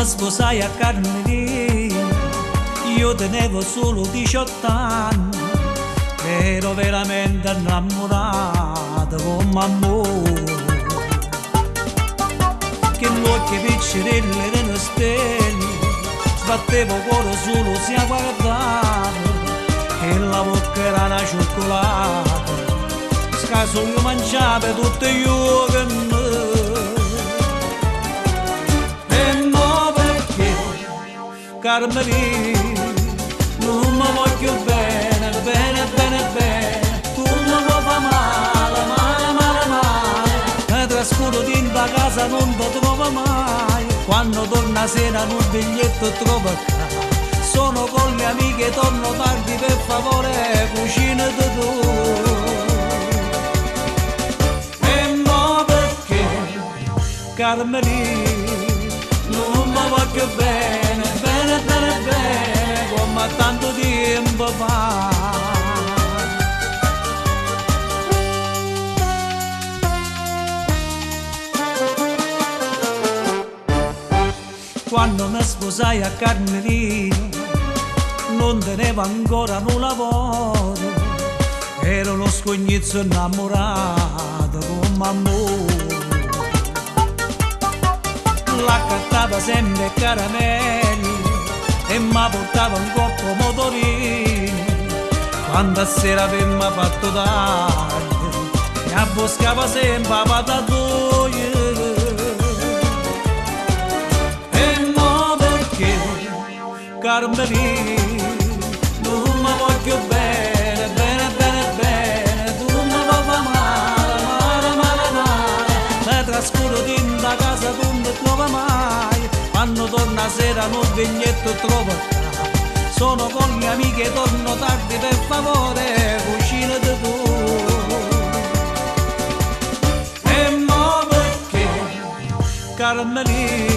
mi sposai a Carmelina, io tenevo solo 18 anni, ero veramente innamorato con m'amore. Che l'occhio piccerelle erano stelle, sbattevo cuore solo se a guardare, e la bocca era una cioccolata, scaso io mangiavo tutto io che me. Carmelina, non mi voglio bene, bene, bene, bene, tu mi vuoi fare male, male, male, male. Mi trascuro da casa, non ti trovo mai, quando torna sera un biglietto trovo a casa. Sono con le amiche, torno tardi, per favore, cucinati tu. E mo perché, Carmelina, non mi voglio bene, bene, bene, bene, come tanto tempo fa. Quando mi sposai a Carmelina, non tenevo ancora un lavoro, ero uno scognizzo innamorato con m'amore. L'accattava sempre caramelli e mi portava un corpo motorino. Quando a sera avemmo fatto tardi, mi abboscava sempre a patatoie. E mo perché, Carmelina, non mi voglio bene, bene, bene, bene, tu mi vuoi fare male, male, male, male. Mi trascuro da casa, tu non ti trovo mai, quando torna sera un biglietto trovo a casa. Sono con le amiche, torno tardi, per favore, cucinati tu. E mo perché, Carmelina,